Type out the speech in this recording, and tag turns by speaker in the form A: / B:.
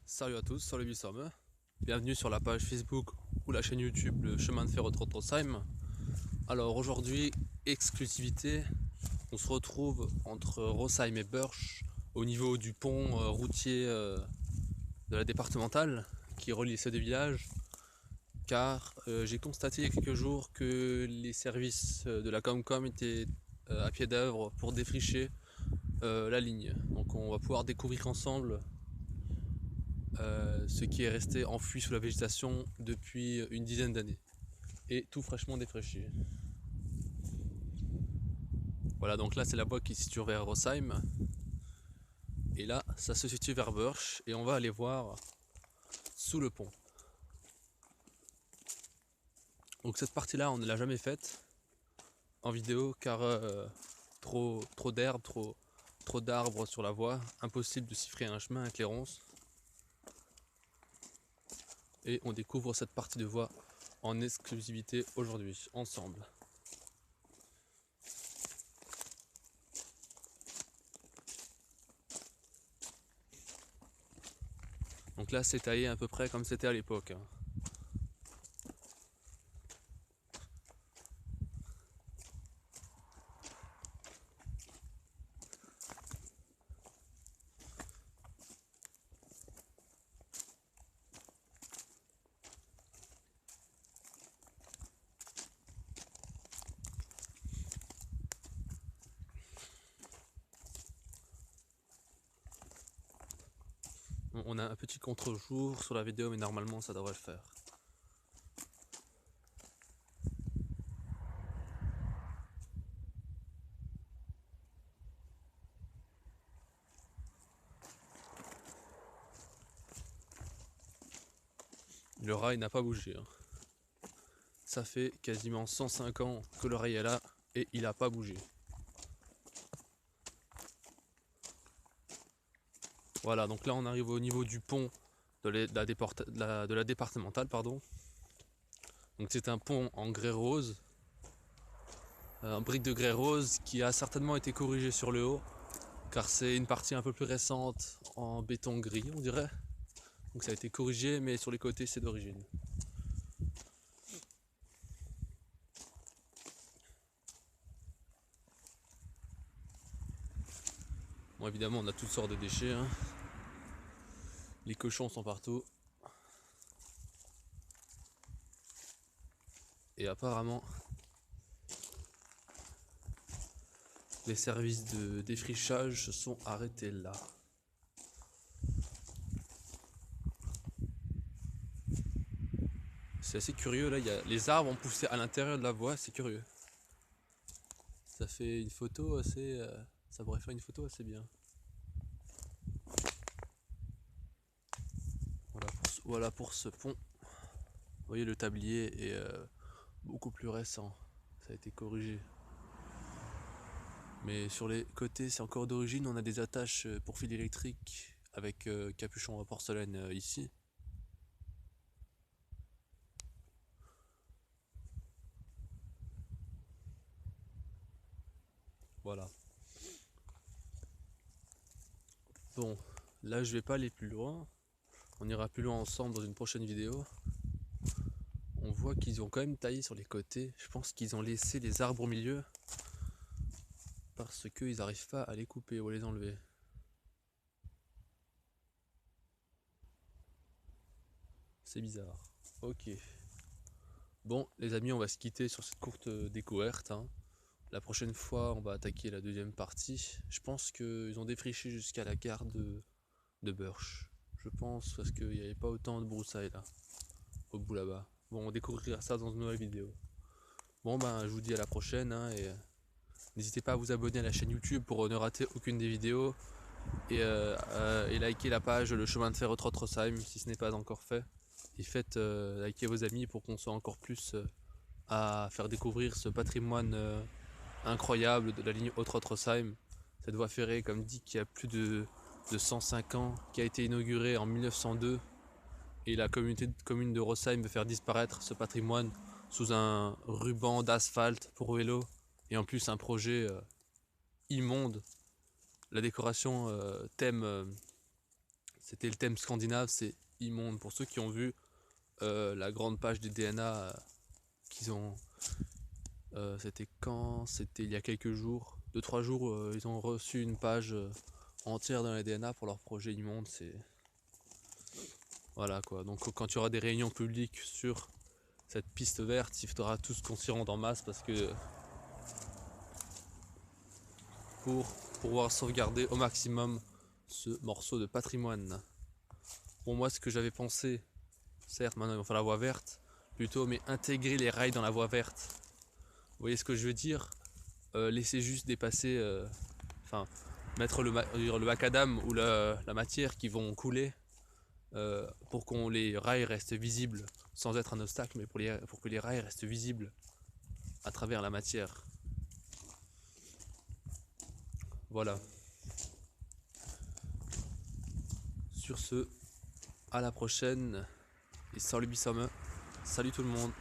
A: Salut à tous, salut Bissam. Bienvenue sur la page Facebook ou la chaîne YouTube Le Chemin de Fer Trottrosheim. Alors aujourd'hui, exclusivité, on se retrouve entre Rosheim et Burch au niveau du pont routier de la départementale qui relie ces deux villages, car j'ai constaté il y a quelques jours que les services de la Comcom étaient à pied d'œuvre pour défricher la ligne. Donc on va pouvoir découvrir ensemble ce qui est resté enfoui sous la végétation depuis une dizaine d'années et tout fraîchement défraîchi. Voilà, donc là c'est la voie qui se situe vers Rosheim et là ça se situe vers Burch et on va aller voir sous le pont. Donc cette partie là on ne l'a jamais faite en vidéo car trop d'herbe, trop d'arbres sur la voie, impossible de s'y frayer un chemin avec les ronces. Et on découvre cette partie de voie en exclusivité aujourd'hui, ensemble. Donc là c'est taillé à peu près comme c'était à l'époque. On a un petit contre-jour sur la vidéo mais normalement ça devrait le faire. Le rail n'a pas bougé. Ça fait quasiment 105 ans que le rail est là et il n'a pas bougé. Voilà, donc là on arrive au niveau du pont de la départementale, pardon. Donc c'est un pont en grès rose, en brique de grès rose qui a certainement été corrigé sur le haut, car c'est une partie un peu plus récente en béton gris, on dirait. Donc ça a été corrigé, mais sur les côtés c'est d'origine. Bon, évidemment on a toutes sortes de déchets. Les cochons sont partout. Et apparemment, les services de défrichage se sont arrêtés là. C'est assez curieux là, les arbres ont poussé à l'intérieur de la voie, c'est curieux. Ça fait une photo assez. Ça pourrait faire une photo assez bien. Voilà pour ce pont. Vous voyez, le tablier est beaucoup plus récent. Ça a été corrigé. Mais sur les côtés, c'est encore d'origine. On a des attaches pour fil électrique avec capuchon en porcelaine ici. Voilà. Bon, là je vais pas aller plus loin. On ira plus loin ensemble dans une prochaine vidéo. On voit qu'ils ont quand même taillé sur les côtés. Je pense qu'ils ont laissé les arbres au milieu parce qu'ils n'arrivent pas à les couper ou à les enlever. C'est bizarre. Ok. Bon, les amis, on va se quitter sur cette courte découverte. La prochaine fois, on va attaquer la deuxième partie. Je pense qu'ils ont défriché jusqu'à la gare de Burch. Je pense parce qu'il n'y avait pas autant de broussailles là, au bout là-bas. Bon, on découvrira ça dans une nouvelle vidéo. Bon, ben, je vous dis à la prochaine et n'hésitez pas à vous abonner à la chaîne YouTube pour ne rater aucune des vidéos et liker la page Le Chemin de Fer Trottrosheim si ce n'est pas encore fait. Et faites liker vos amis pour qu'on soit encore plus à faire découvrir ce patrimoine incroyable de la ligne Trottrosheim. Cette voie ferrée, comme dit, qui a plus de 105 ans, qui a été inaugurée en 1902. Et la commune de Rosheim veut faire disparaître ce patrimoine sous un ruban d'asphalte pour vélo. Et en plus un projet immonde. La décoration thème c'était le thème scandinave, c'est immonde. Pour ceux qui ont vu la grande page du DNA qu'ils ont... c'était quand? C'était il y a quelques jours, 2-3 jours, ils ont reçu une page entière dans les DNA pour leur projet immonde. C'est... Voilà quoi, donc quand il y aura des réunions publiques sur cette piste verte, il faudra tous qu'on s'y rende en masse parce que pour pouvoir sauvegarder au maximum ce morceau de patrimoine. Pour moi, ce que j'avais pensé, certes maintenant il va falloir la voie verte plutôt, mais intégrer les rails dans la voie verte. Vous voyez ce que je veux dire? Laisser juste dépasser, enfin mettre le macadam ou la matière qui vont couler pour que les rails restent visibles sans être un obstacle, mais pour que les rails restent visibles à travers la matière. Voilà. Sur ce, à la prochaine et salut Bissome. Salut tout le monde.